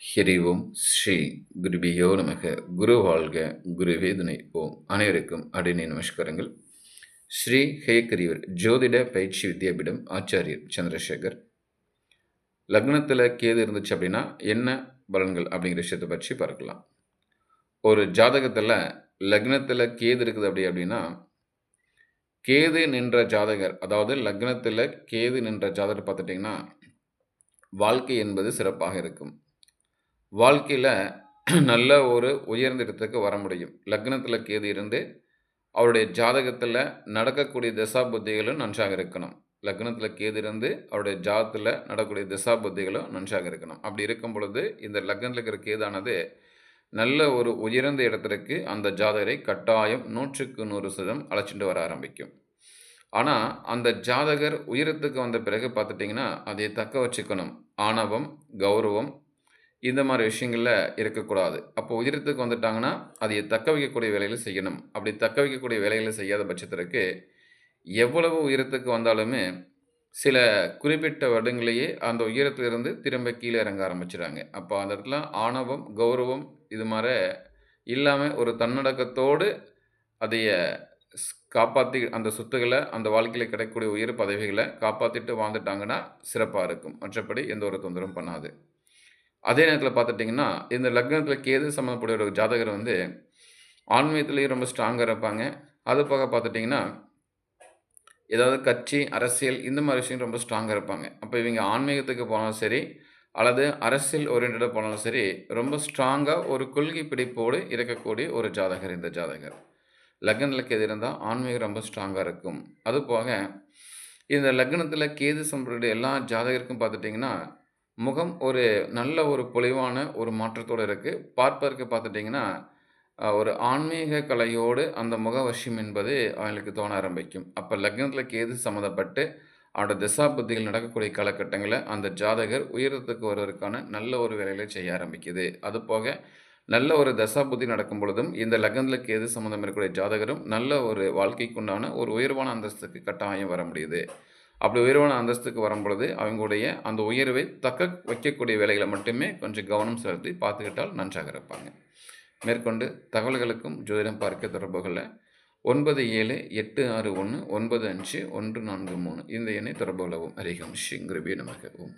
ஹரி ஓம் ஸ்ரீ குருபியோ நமக குரு வாழ்க குருவே துணை ஓம் அனைவருக்கும் அடிநீ நமஸ்காரங்கள். ஸ்ரீ ஹேக்கரியூர் ஜோதிட பயிற்சி வித்யாபீடம் ஆச்சாரியர் சந்திரசேகர். லக்னத்தில் கேது இருந்துச்சு அப்படின்னா என்ன பலன்கள் அப்படிங்கிற விஷயத்தை பற்றி பார்க்கலாம். ஒரு ஜாதகத்தில் லக்னத்தில் கேது இருக்குது அப்படின்னா கேது நின்ற ஜாதகர், அதாவது லக்னத்தில் கேது நின்ற ஜாதகர் பார்த்துட்டிங்கன்னா வாழ்க்கை என்பது சிறப்பாக இருக்கும். வாழ்க்கையில் நல்ல ஒரு உயர்ந்த இடத்துக்கு வர முடியும். லக்னத்தில் கேது இருந்து அவருடைய ஜாதகத்தில் நடக்கக்கூடிய திசா புத்திகளும் நன்றாக இருக்கணும். லக்னத்தில் கேது இருந்து அவருடைய ஜாதகத்தில் நடக்கக்கூடிய திசா புத்திகளும் நன்றாக இருக்கணும். அப்படி இருக்கும் பொழுது இந்த லக்னத்தில் இருக்கிற கேதானது நல்ல ஒரு உயர்ந்த இடத்திற்கு அந்த ஜாதகரை கட்டாயம் 100% அழைச்சிட்டு வர ஆரம்பிக்கும். ஆனால் அந்த ஜாதகர் உயரத்துக்கு வந்த பிறகு பார்த்துட்டிங்கன்னா அதை தக்க வச்சுக்கணும். ஆணவம், கௌரவம் இந்த மாதிரி விஷயங்களில் இருக்கக்கூடாது. அப்போ உயரத்துக்கு வந்துட்டாங்கன்னா அதை தக்க வைக்கக்கூடிய வேலைகளை செய்யணும். அப்படி தக்க வைக்கக்கூடிய வேலைகளை செய்யாத பட்சத்திற்கு எவ்வளவு உயரத்துக்கு வந்தாலுமே சில குறிப்பிட்ட வருடங்களையே அந்த உயரத்திலிருந்து திரும்ப கீழே இறங்க ஆரம்பிச்சிடுறாங்க. அப்போ அந்த இடத்துல ஆணவம், கௌரவம் இது மாதிரி இல்லாமல் ஒரு தன்னடக்கத்தோடு அதைய காப்பாற்றி அந்த சொத்துக்களை, அந்த வாழ்க்கையில் கிடைக்கக்கூடிய உயர் பதவிகளை காப்பாற்றிட்டு வாழ்ந்துட்டாங்கன்னா சிறப்பாக இருக்கும். மற்றபடி எந்த ஒரு தொந்தரவும் பண்ணாது. அதே நேரத்தில் பார்த்துட்டிங்கன்னா இந்த லக்னத்தில் கேது சம்மந்தப்பட்ட ஒரு ஜாதகர் ஆன்மீகத்துலேயும் ரொம்ப ஸ்ட்ராங்காக இருப்பாங்க. அது போக பார்த்துட்டிங்கன்னா ஏதாவது கட்சி, அரசியல் இந்த மாதிரி விஷயம் ரொம்ப ஸ்ட்ராங்காக இருப்பாங்க. அப்போ இவங்க ஆன்மீகத்துக்கு போனாலும் சரி, அல்லது அரசியல் ஓரியன்டாக போனாலும் சரி, ரொம்ப ஸ்ட்ராங்காக ஒரு கொள்கை பிடிப்போடு இருக்கக்கூடிய ஒரு ஜாதகர் இந்த ஜாதகர். லக்னத்தில் கேது இருந்தால் ஆன்மீகம் ரொம்ப ஸ்ட்ராங்காக இருக்கும். அது போக இந்த லக்னத்தில் கேது சம்பந்தப்பட்ட எல்லா ஜாதகருக்கும் பார்த்துட்டிங்கன்னா முகம் ஒரு நல்ல ஒரு பொலிவான ஒரு மாற்றத்தோடு இருக்குது. பார்ப்பதற்கு பார்த்துட்டிங்கன்னா ஒரு ஆன்மீக கலையோடு அந்த முகவசியம் என்பது அவங்களுக்கு தோண ஆரம்பிக்கும். அப்போ லக்னத்தில் கேது சம்மந்தப்பட்டு அவரோட திசா புத்திகள் நடக்கக்கூடிய காலகட்டங்களில் அந்த ஜாதகர் உயரத்துக்கு வருவதற்கான நல்ல ஒரு வேலைகளை செய்ய ஆரம்பிக்குது. அது போக நல்ல ஒரு தசா புத்தி நடக்கும் பொழுதும் இந்த லக்னத்தில் கேது சம்மந்தம் இருக்கக்கூடிய ஜாதகரும் நல்ல ஒரு வாழ்க்கைக்குண்டான ஒரு உயர்வான அந்தஸ்துக்கு கட்டாயம் வர முடியுது. அப்படி உயர்வான அந்தஸ்துக்கு வரும்பொழுது அவங்களுடைய அந்த உயர்வை தக்க வைக்கக்கூடிய வேலைகளை மட்டுமே கொஞ்சம் கவனம் செலுத்தி பார்த்துக்கிட்டால் நன்றாக இருப்பாங்க. மேற்கொண்டு தகவல்களுக்கும் ஜோதிடம் பார்க்க தொடர்புகளில் 9786195143 இந்த எண்ணை தொடர்பு கொள்ளவும். ஹரி ஓம் ஸ்ரீ குருவே நமக ஓம்.